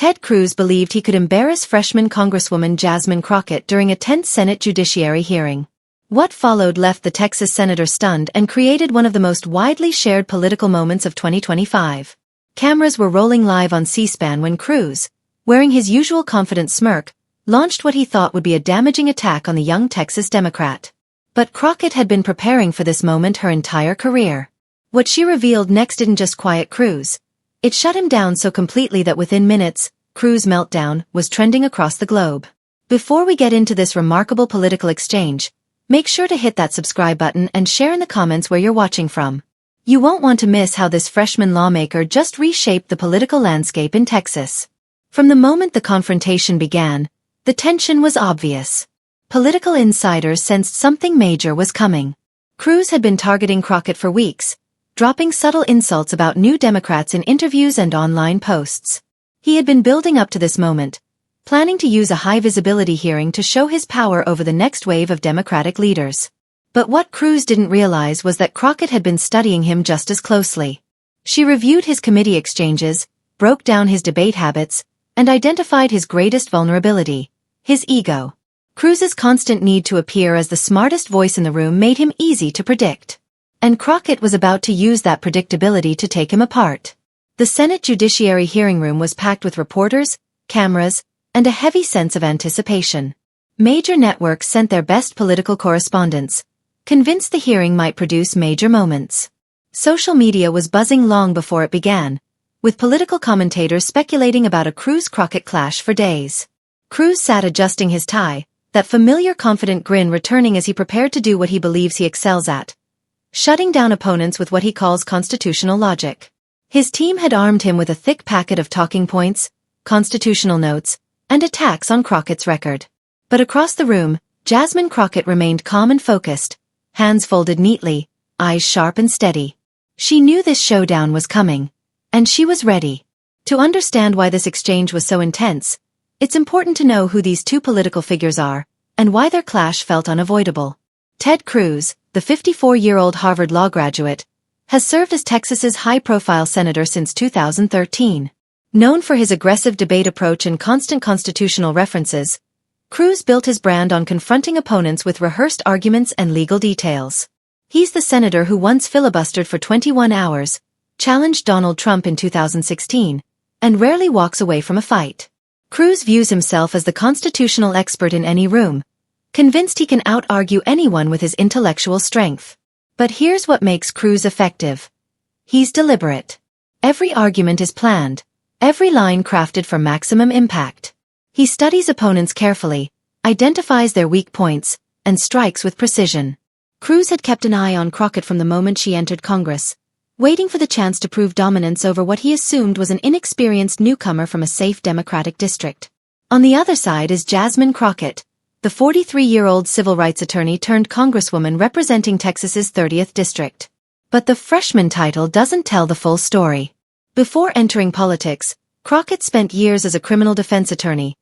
Ted Cruz believed he could embarrass freshman Congresswoman Jasmine Crockett during a tense Senate Judiciary hearing. What followed left the Texas senator stunned and created one of the most widely shared political moments of 2025. Cameras were rolling live on C-SPAN when Cruz, wearing his usual confident smirk, launched what he thought would be a damaging attack on the young Texas Democrat. But Crockett had been preparing for this moment her entire career. What she revealed next didn't just quiet Cruz. It shut him down so completely that within minutes, Cruz' meltdown was trending across the globe. Before we get into this remarkable political exchange, make sure to hit that subscribe button and share in the comments where you're watching from. You won't want to miss how this freshman lawmaker just reshaped the political landscape in Texas. From the moment the confrontation began, the tension was obvious. Political insiders sensed something major was coming. Cruz had been targeting Crockett for weeks, dropping subtle insults about new Democrats in interviews and online posts. He had been building up to this moment, planning to use a high-visibility hearing to show his power over the next wave of Democratic leaders. But what Cruz didn't realize was that Crockett had been studying him just as closely. She reviewed his committee exchanges, broke down his debate habits, and identified his greatest vulnerability, his ego. Cruz's constant need to appear as the smartest voice in the room made him easy to predict. And Crockett was about to use that predictability to take him apart. The Senate Judiciary hearing room was packed with reporters, cameras, and a heavy sense of anticipation. Major networks sent their best political correspondents, convinced the hearing might produce major moments. Social media was buzzing long before it began, with political commentators speculating about a Cruz-Crockett clash for days. Cruz sat adjusting his tie, that familiar confident grin returning as he prepared to do what he believes he excels at, shutting down opponents with what he calls constitutional logic. His team had armed him with a thick packet of talking points, constitutional notes, and attacks on Crockett's record. But across the room, Jasmine Crockett remained calm and focused, hands folded neatly, eyes sharp and steady. She knew this showdown was coming, and she was ready. To understand why this exchange was so intense, it's important to know who these two political figures are, and why their clash felt unavoidable. Ted Cruz, the 54-year-old Harvard Law graduate, has served as Texas's high-profile senator since 2013. Known for his aggressive debate approach and constant constitutional references, Cruz built his brand on confronting opponents with rehearsed arguments and legal details. He's the senator who once filibustered for 21 hours, challenged Donald Trump in 2016, and rarely walks away from a fight. Cruz views himself as the constitutional expert in any room, convinced he can out-argue anyone with his intellectual strength. But here's what makes Cruz effective. He's deliberate. Every argument is planned, every line crafted for maximum impact. He studies opponents carefully, identifies their weak points, and strikes with precision. Cruz had kept an eye on Crockett from the moment she entered Congress, waiting for the chance to prove dominance over what he assumed was an inexperienced newcomer from a safe Democratic district. On the other side is Jasmine Crockett, the 43-year-old civil rights attorney turned congresswoman representing Texas's 30th district. But the freshman title doesn't tell the full story. Before entering politics, Crockett spent years as a criminal defense attorney,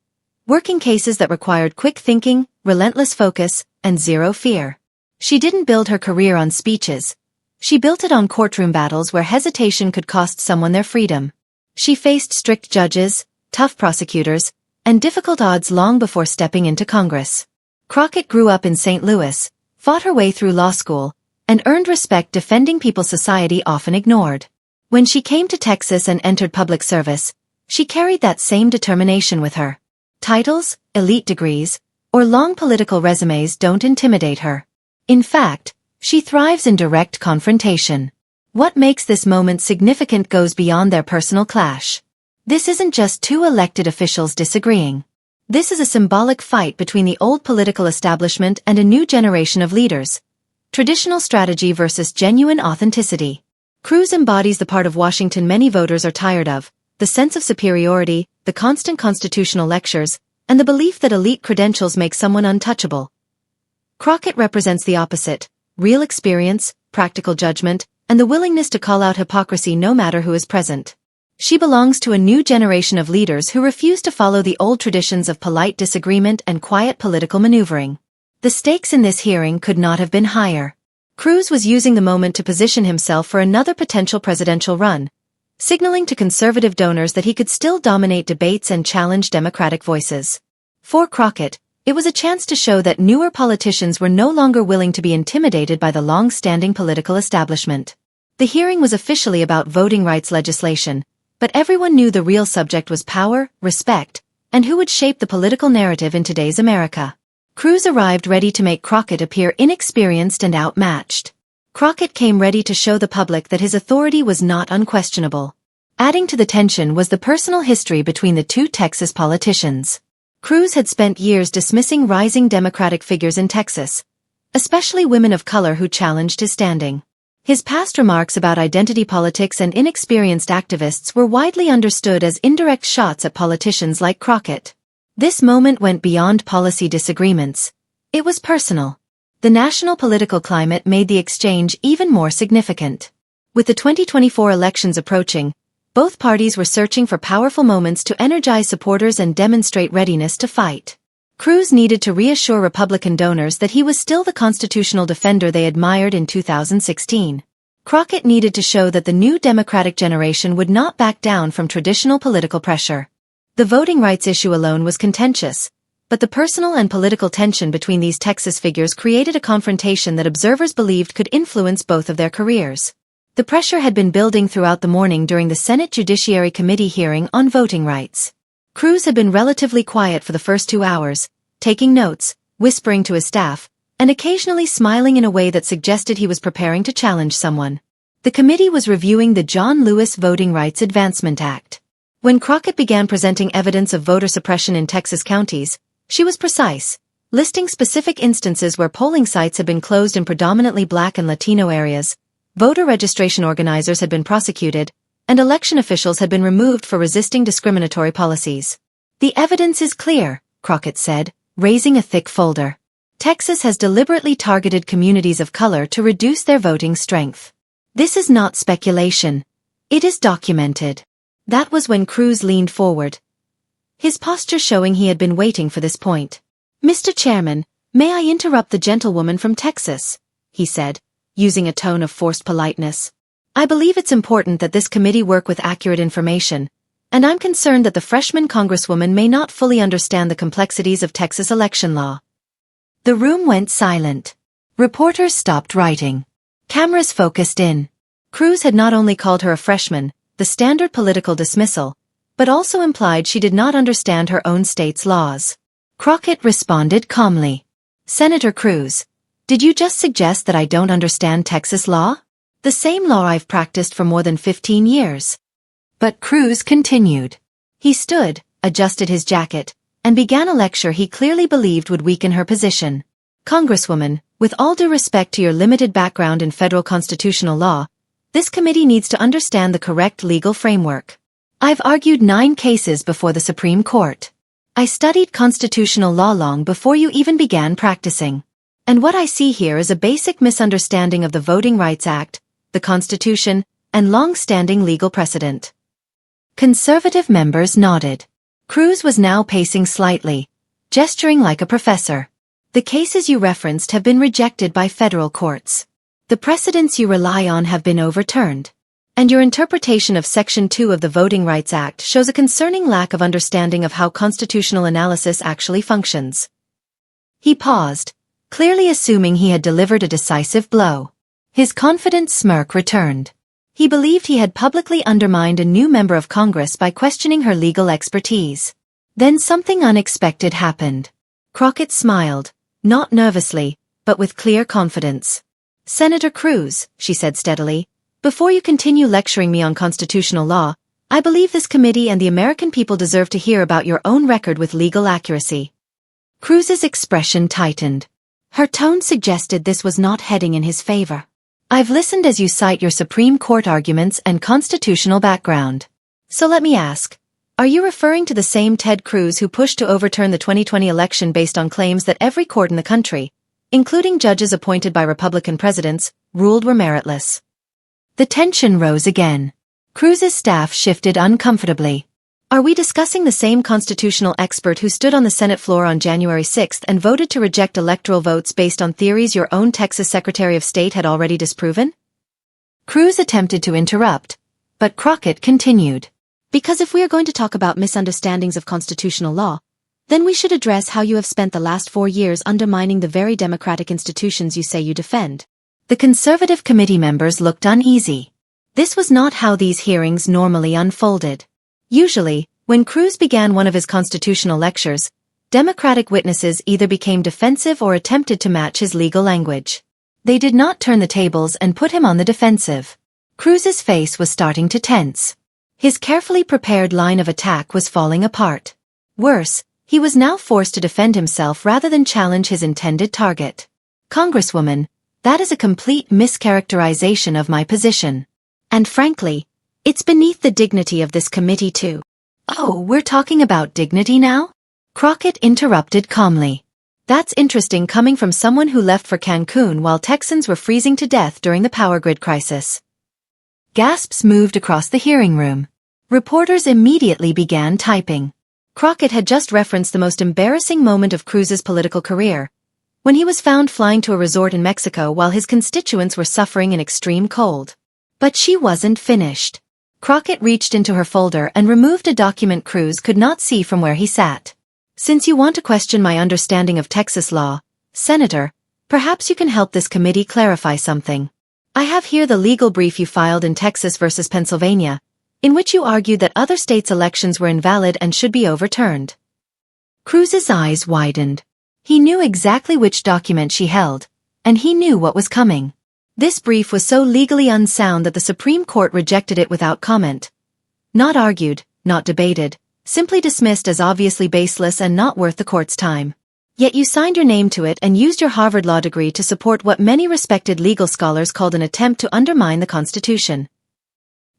working cases that required quick thinking, relentless focus, and zero fear. She didn't build her career on speeches. She built it on courtroom battles where hesitation could cost someone their freedom. She faced strict judges, tough prosecutors, and difficult odds long before stepping into Congress. Crockett grew up in St. Louis, fought her way through law school, and earned respect defending people society often ignored. When she came to Texas and entered public service, she carried that same determination with her. Titles, elite degrees, or long political resumes don't intimidate her. In fact, she thrives in direct confrontation. What makes this moment significant goes beyond their personal clash. This isn't just two elected officials disagreeing. This is a symbolic fight between the old political establishment and a new generation of leaders. Traditional strategy versus genuine authenticity. Cruz embodies the part of Washington many voters are tired of, the sense of superiority, the constant constitutional lectures, and the belief that elite credentials make someone untouchable. Crockett represents the opposite, real experience, practical judgment, and the willingness to call out hypocrisy no matter who is present. She belongs to a new generation of leaders who refuse to follow the old traditions of polite disagreement and quiet political maneuvering. The stakes in this hearing could not have been higher. Cruz was using the moment to position himself for another potential presidential run, signaling to conservative donors that he could still dominate debates and challenge Democratic voices. For Crockett, it was a chance to show that newer politicians were no longer willing to be intimidated by the long-standing political establishment. The hearing was officially about voting rights legislation, but everyone knew the real subject was power, respect, and who would shape the political narrative in today's America. Cruz arrived ready to make Crockett appear inexperienced and outmatched. Crockett came ready to show the public that his authority was not unquestionable. Adding to the tension was the personal history between the two Texas politicians. Cruz had spent years dismissing rising Democratic figures in Texas, especially women of color who challenged his standing. His past remarks about identity politics and inexperienced activists were widely understood as indirect shots at politicians like Crockett. This moment went beyond policy disagreements. It was personal. The national political climate made the exchange even more significant. With the 2024 elections approaching, both parties were searching for powerful moments to energize supporters and demonstrate readiness to fight. Cruz needed to reassure Republican donors that he was still the constitutional defender they admired in 2016. Crockett needed to show that the new Democratic generation would not back down from traditional political pressure. The voting rights issue alone was contentious, but the personal and political tension between these Texas figures created a confrontation that observers believed could influence both of their careers. The pressure had been building throughout the morning during the Senate Judiciary Committee hearing on voting rights. Cruz had been relatively quiet for the first 2 hours, taking notes, whispering to his staff, and occasionally smiling in a way that suggested he was preparing to challenge someone. The committee was reviewing the John Lewis Voting Rights Advancement Act. When Crockett began presenting evidence of voter suppression in Texas counties, she was precise, listing specific instances where polling sites had been closed in predominantly Black and Latino areas, voter registration organizers had been prosecuted, and election officials had been removed for resisting discriminatory policies. "The evidence is clear," Crockett said, raising a thick folder. "Texas has deliberately targeted communities of color to reduce their voting strength. This is not speculation. It is documented." That was when Cruz leaned forward, his posture showing he had been waiting for this point. "Mr. Chairman, may I interrupt the gentlewoman from Texas?" he said, using a tone of forced politeness. "I believe it's important that this committee work with accurate information, and I'm concerned that the freshman congresswoman may not fully understand the complexities of Texas election law." The room went silent. Reporters stopped writing. Cameras focused in. Cruz had not only called her a freshman, the standard political dismissal, but also implied she did not understand her own state's laws. Crockett responded calmly. "Senator Cruz, did you just suggest that I don't understand Texas law? The same law I've practiced for more than 15 years. But Cruz continued. He stood, adjusted his jacket, and began a lecture he clearly believed would weaken her position. "Congresswoman, with all due respect to your limited background in federal constitutional law, this committee needs to understand the correct legal framework. I've argued 9 cases before the Supreme Court. I studied constitutional law long before you even began practicing. And what I see here is a basic misunderstanding of the Voting Rights Act, the Constitution, and long-standing legal precedent." Conservative members nodded. Cruz was now pacing slightly, gesturing like a professor. "The cases you referenced have been rejected by federal courts. The precedents you rely on have been overturned. And your interpretation of Section 2 of the Voting Rights Act shows a concerning lack of understanding of how constitutional analysis actually functions." He paused, clearly assuming he had delivered a decisive blow. His confident smirk returned. He believed he had publicly undermined a new member of Congress by questioning her legal expertise. Then something unexpected happened. Crockett smiled, not nervously, but with clear confidence. "Senator Cruz," she said steadily, "before you continue lecturing me on constitutional law, I believe this committee and the American people deserve to hear about your own record with legal accuracy." Cruz's expression tightened. Her tone suggested this was not heading in his favor. "I've listened as you cite your Supreme Court arguments and constitutional background. So let me ask, are you referring to the same Ted Cruz who pushed to overturn the 2020 election based on claims that every court in the country, including judges appointed by Republican presidents, ruled were meritless?" The tension rose again. Cruz's staff shifted uncomfortably. "Are we discussing the same constitutional expert who stood on the Senate floor on January 6 and voted to reject electoral votes based on theories your own Texas Secretary of State had already disproven?" Cruz attempted to interrupt, But Crockett continued. Because if we are going to talk about misunderstandings of constitutional law, then we should address how you have spent the last 4 years undermining the very democratic institutions you say you defend. The conservative committee members looked uneasy. This was not how these hearings normally unfolded. Usually, when Cruz began one of his constitutional lectures, Democratic witnesses either became defensive or attempted to match his legal language. They did not turn the tables and put him on the defensive. Cruz's face was starting to tense. His carefully prepared line of attack was falling apart. Worse, he was now forced to defend himself rather than challenge his intended target. Congresswoman, that is a complete mischaracterization of my position. And frankly, it's beneath the dignity of this committee too. Oh, we're talking about dignity now? Crockett interrupted calmly. That's interesting coming from someone who left for Cancun while Texans were freezing to death during the power grid crisis. Gasps moved across the hearing room. Reporters immediately began typing. Crockett had just referenced the most embarrassing moment of Cruz's political career, when he was found flying to a resort in Mexico while his constituents were suffering in extreme cold. But she wasn't finished. Crockett reached into her folder and removed a document Cruz could not see from where he sat. Since you want to question my understanding of Texas law, Senator, perhaps you can help this committee clarify something. I have here the legal brief you filed in Texas versus Pennsylvania, in which you argued that other states' elections were invalid and should be overturned. Cruz's eyes widened. He knew exactly which document she held, and he knew what was coming. This brief was so legally unsound that the Supreme Court rejected it without comment. Not argued, not debated, simply dismissed as obviously baseless and not worth the court's time. Yet you signed your name to it and used your Harvard law degree to support what many respected legal scholars called an attempt to undermine the Constitution.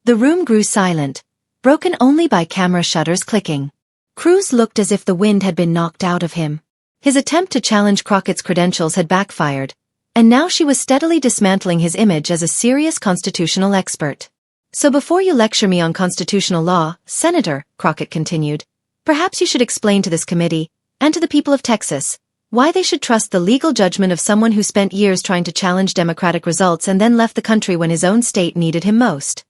The room grew silent, broken only by camera shutters clicking. Cruz looked as if the wind had been knocked out of him. His attempt to challenge Crockett's credentials had backfired, and now she was steadily dismantling his image as a serious constitutional expert. So before you lecture me on constitutional law, Senator, Crockett continued, perhaps you should explain to this committee, and to the people of Texas, why they should trust the legal judgment of someone who spent years trying to challenge democratic results and then left the country when his own state needed him most.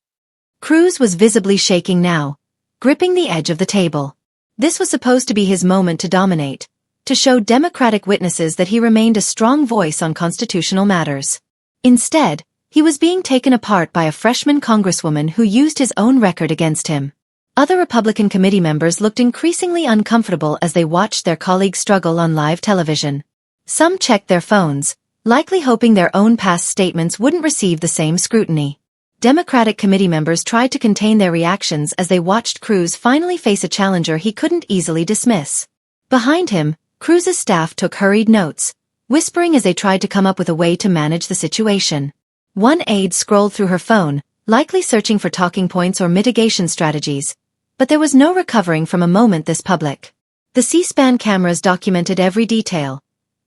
Cruz was visibly shaking now, gripping the edge of the table. This was supposed to be his moment to dominate, to show Democratic witnesses that he remained a strong voice on constitutional matters. Instead, he was being taken apart by a freshman congresswoman who used his own record against him. Other Republican committee members looked increasingly uncomfortable as they watched their colleagues struggle on live television. Some checked their phones, likely hoping their own past statements wouldn't receive the same scrutiny. Democratic committee members tried to contain their reactions as they watched Cruz finally face a challenger he couldn't easily dismiss. Behind him, Cruz's staff took hurried notes, whispering as they tried to come up with a way to manage the situation. One aide scrolled through her phone, likely searching for talking points or mitigation strategies, but there was no recovering from a moment this public. The C-SPAN cameras documented every detail.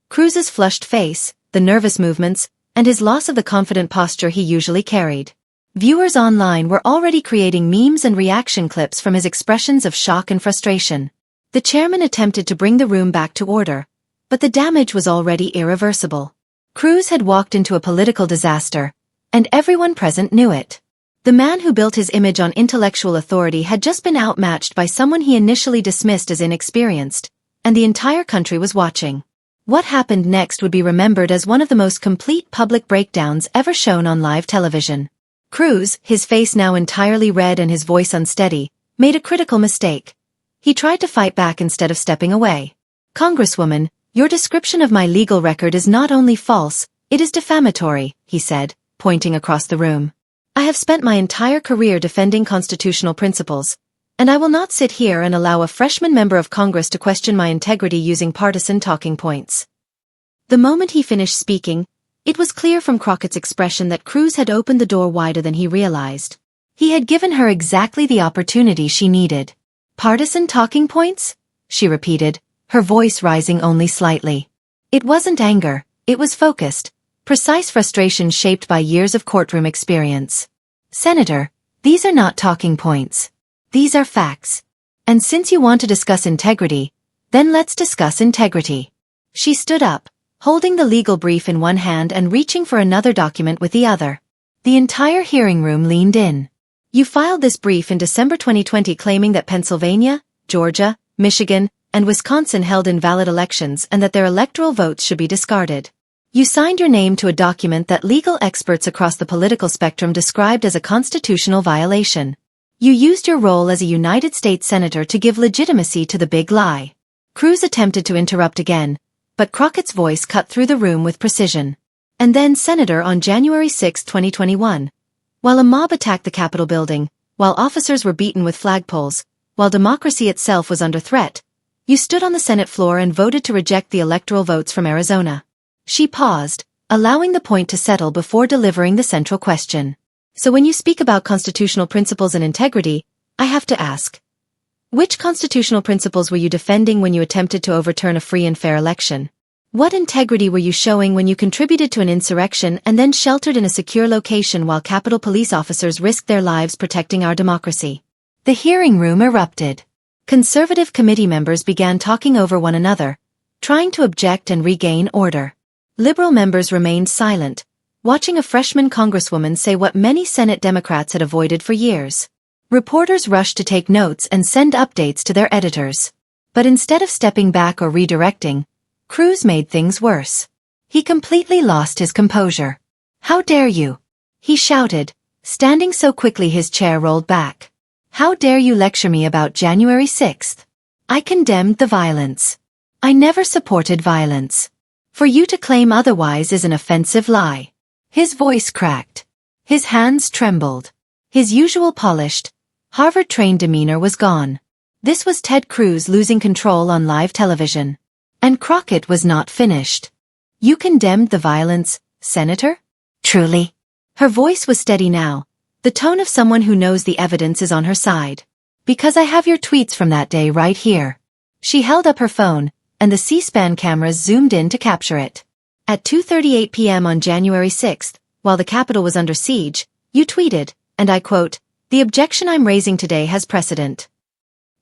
Cruz's flushed face, the nervous movements, and his loss of the confident posture he usually carried. Viewers online were already creating memes and reaction clips from his expressions of shock and frustration. The chairman attempted to bring the room back to order, but the damage was already irreversible. Cruz had walked into a political disaster, and everyone present knew it. The man who built his image on intellectual authority had just been outmatched by someone he initially dismissed as inexperienced, and the entire country was watching. What happened next would be remembered as one of the most complete public breakdowns ever shown on live television. Cruz, his face now entirely red and his voice unsteady, made a critical mistake. He tried to fight back instead of stepping away. Congresswoman, your description of my legal record is not only false, it is defamatory, he said, pointing across the room. I have spent my entire career defending constitutional principles, and I will not sit here and allow a freshman member of Congress to question my integrity using partisan talking points. The moment he finished speaking, it was clear from Crockett's expression that Cruz had opened the door wider than he realized. He had given her exactly the opportunity she needed. Partisan talking points? She repeated, her voice rising only slightly. It wasn't anger, it was focused, precise frustration shaped by years of courtroom experience. Senator, these are not talking points. These are facts. And since you want to discuss integrity, then let's discuss integrity. She stood up, holding the legal brief in one hand and reaching for another document with the other. The entire hearing room leaned in. You filed this brief in December 2020 claiming that Pennsylvania, Georgia, Michigan, and Wisconsin held invalid elections and that their electoral votes should be discarded. You signed your name to a document that legal experts across the political spectrum described as a constitutional violation. You used your role as a United States Senator to give legitimacy to the big lie. Cruz attempted to interrupt again, but Crockett's voice cut through the room with precision. And then, Senator, on January 6, 2021, while a mob attacked the Capitol building, while officers were beaten with flagpoles, while democracy itself was under threat, you stood on the Senate floor and voted to reject the electoral votes from Arizona. She paused, allowing the point to settle before delivering the central question. So when you speak about constitutional principles and integrity, I have to ask, which constitutional principles were you defending when you attempted to overturn a free and fair election? What integrity were you showing when you contributed to an insurrection and then sheltered in a secure location while Capitol Police officers risked their lives protecting our democracy? The hearing room erupted. Conservative committee members began talking over one another, trying to object and regain order. Liberal members remained silent, watching a freshman congresswoman say what many Senate Democrats had avoided for years. Reporters rushed to take notes and send updates to their editors. But instead of stepping back or redirecting, Cruz made things worse. He completely lost his composure. "How dare you?" he shouted, standing so quickly his chair rolled back. "How dare you lecture me about January 6th? I condemned the violence. I never supported violence. For you to claim otherwise is an offensive lie." His voice cracked. His hands trembled. His usual polished, Harvard-trained demeanor was gone. This was Ted Cruz losing control on live television. And Crockett was not finished. "You condemned the violence, Senator? Truly?" Her voice was steady now, the tone of someone who knows the evidence is on her side. "Because I have your tweets from that day right here." She held up her phone, and the C-SPAN cameras zoomed in to capture it. At 2:38 p.m. on January 6th, while the Capitol was under siege, you tweeted, and I quote, "The objection I'm raising today has precedent."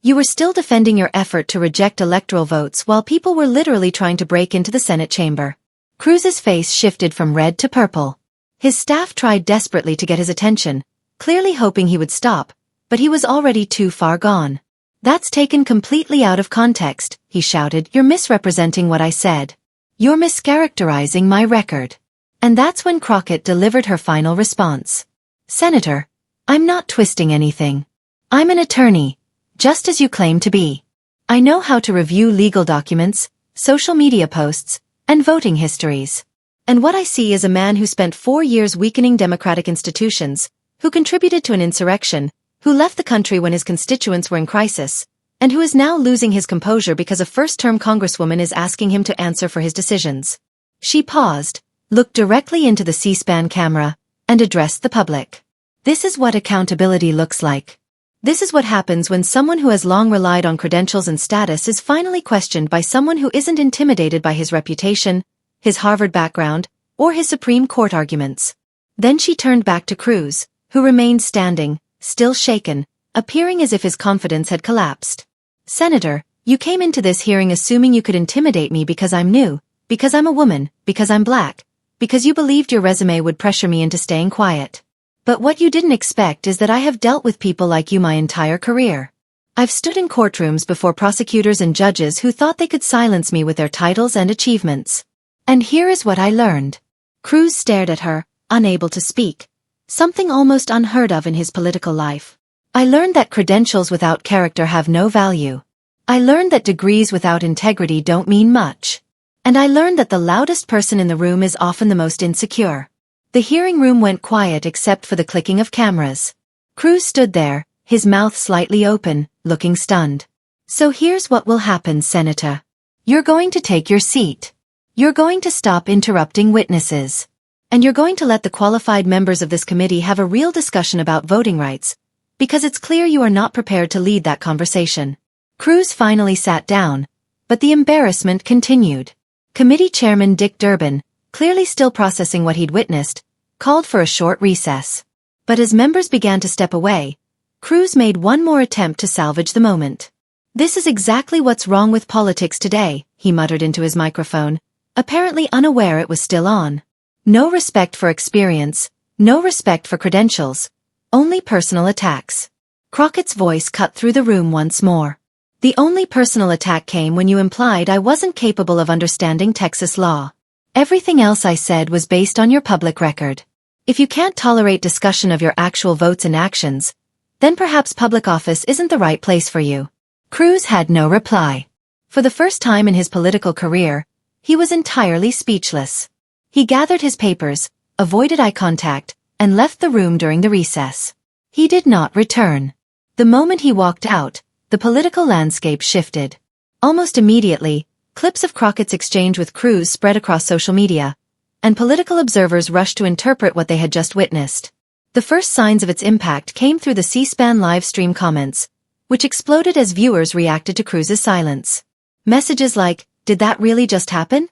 You were still defending your effort to reject electoral votes while people were literally trying to break into the Senate chamber. Cruz's face shifted from red to purple. His staff tried desperately to get his attention, clearly hoping he would stop, but he was already too far gone. "That's taken completely out of context," he shouted. "You're misrepresenting what I said. You're mischaracterizing my record." And that's when Crockett delivered her final response. "Senator, I'm not twisting anything. I'm an attorney, just as you claim to be. I know how to review legal documents, social media posts, and voting histories. And what I see is a man who spent 4 years weakening democratic institutions, who contributed to an insurrection, who left the country when his constituents were in crisis, and who is now losing his composure because a first-term congresswoman is asking him to answer for his decisions." She paused, looked directly into the C-SPAN camera, and addressed the public. "This is what accountability looks like. This is what happens when someone who has long relied on credentials and status is finally questioned by someone who isn't intimidated by his reputation, his Harvard background, or his Supreme Court arguments." Then she turned back to Cruz, who remained standing, still shaken, appearing as if his confidence had collapsed. "Senator, you came into this hearing assuming you could intimidate me because I'm new, because I'm a woman, because I'm black, because you believed your resume would pressure me into staying quiet. But what you didn't expect is that I have dealt with people like you my entire career. I've stood in courtrooms before prosecutors and judges who thought they could silence me with their titles and achievements. And here is what I learned." Cruz stared at her, unable to speak, something almost unheard of in his political life. "I learned that credentials without character have no value. I learned that degrees without integrity don't mean much. And I learned that the loudest person in the room is often the most insecure." The hearing room went quiet except for the clicking of cameras. Cruz stood there, his mouth slightly open, looking stunned. "So here's what will happen, Senator. You're going to take your seat. You're going to stop interrupting witnesses. And you're going to let the qualified members of this committee have a real discussion about voting rights, because it's clear you are not prepared to lead that conversation." Cruz finally sat down, but the embarrassment continued. Committee Chairman Dick Durbin, clearly still processing what he'd witnessed, called for a short recess. But as members began to step away, Cruz made one more attempt to salvage the moment. "This is exactly what's wrong with politics today," he muttered into his microphone, apparently unaware it was still on. "No respect for experience, no respect for credentials. Only personal attacks. Crockett's voice cut through the room once more. The only personal attack came when you implied I wasn't capable of understanding Texas law. Everything else I said was based on your public record. If you can't tolerate discussion of your actual votes and actions, then perhaps public office isn't the right place for you. Cruz had no reply. For the first time in his political career, he was entirely speechless. He gathered his papers, avoided eye contact, and left the room during the recess. He did not return. The moment he walked out, the political landscape shifted. Almost immediately, clips of Crockett's exchange with Cruz spread across social media, and political observers rushed to interpret what they had just witnessed. The first signs of its impact came through the C-SPAN live stream comments, which exploded as viewers reacted to Cruz's silence. Messages like, "Did that really just happen?"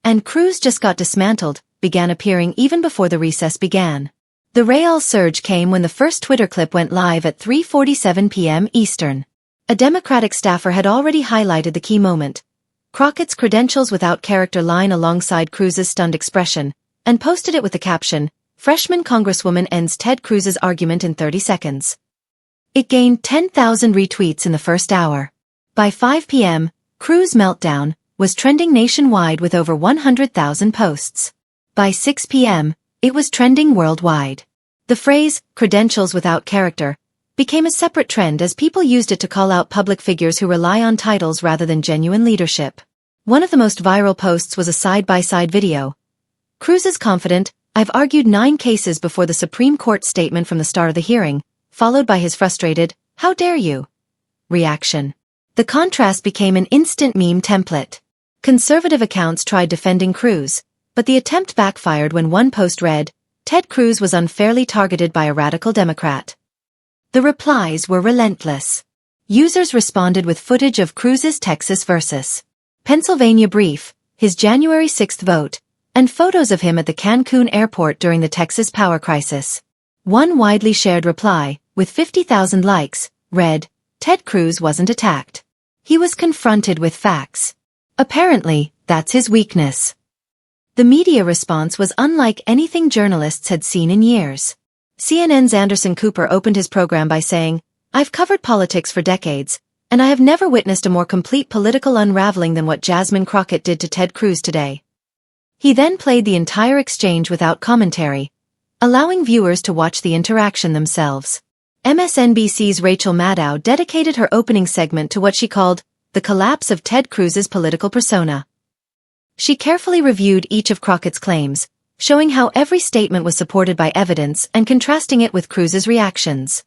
and "Cruz just got dismantled," began appearing even before the recess began. The real surge came when the first Twitter clip went live at 3:47 p.m. Eastern. A Democratic staffer had already highlighted the key moment, Crockett's credentials without character line alongside Cruz's stunned expression, and posted it with the caption, "Freshman Congresswoman ends Ted Cruz's argument in 30 seconds. It gained 10,000 retweets in the first hour. By 5 p.m., Cruz meltdown was trending nationwide with over 100,000 posts. By 6 p.m., it was trending worldwide. The phrase, "credentials without character," became a separate trend as people used it to call out public figures who rely on titles rather than genuine leadership. One of the most viral posts was a side-by-side video. Cruz is confident, "I've argued 9 cases before the Supreme Court" statement from the start of the hearing, followed by his frustrated, "How dare you?" reaction. The contrast became an instant meme template. Conservative accounts tried defending Cruz, but the attempt backfired when one post read, "Ted Cruz was unfairly targeted by a radical Democrat." The replies were relentless. Users responded with footage of Cruz's Texas versus Pennsylvania brief, his January 6th vote, and photos of him at the Cancun airport during the Texas power crisis. One widely shared reply, with 50,000 likes, read, "Ted Cruz wasn't attacked. He was confronted with facts. Apparently, that's his weakness." The media response was unlike anything journalists had seen in years. CNN's Anderson Cooper opened his program by saying, "I've covered politics for decades, and I have never witnessed a more complete political unraveling than what Jasmine Crockett did to Ted Cruz today." He then played the entire exchange without commentary, allowing viewers to watch the interaction themselves. MSNBC's Rachel Maddow dedicated her opening segment to what she called the collapse of Ted Cruz's political persona. She carefully reviewed each of Crockett's claims, showing how every statement was supported by evidence and contrasting it with Cruz's reactions.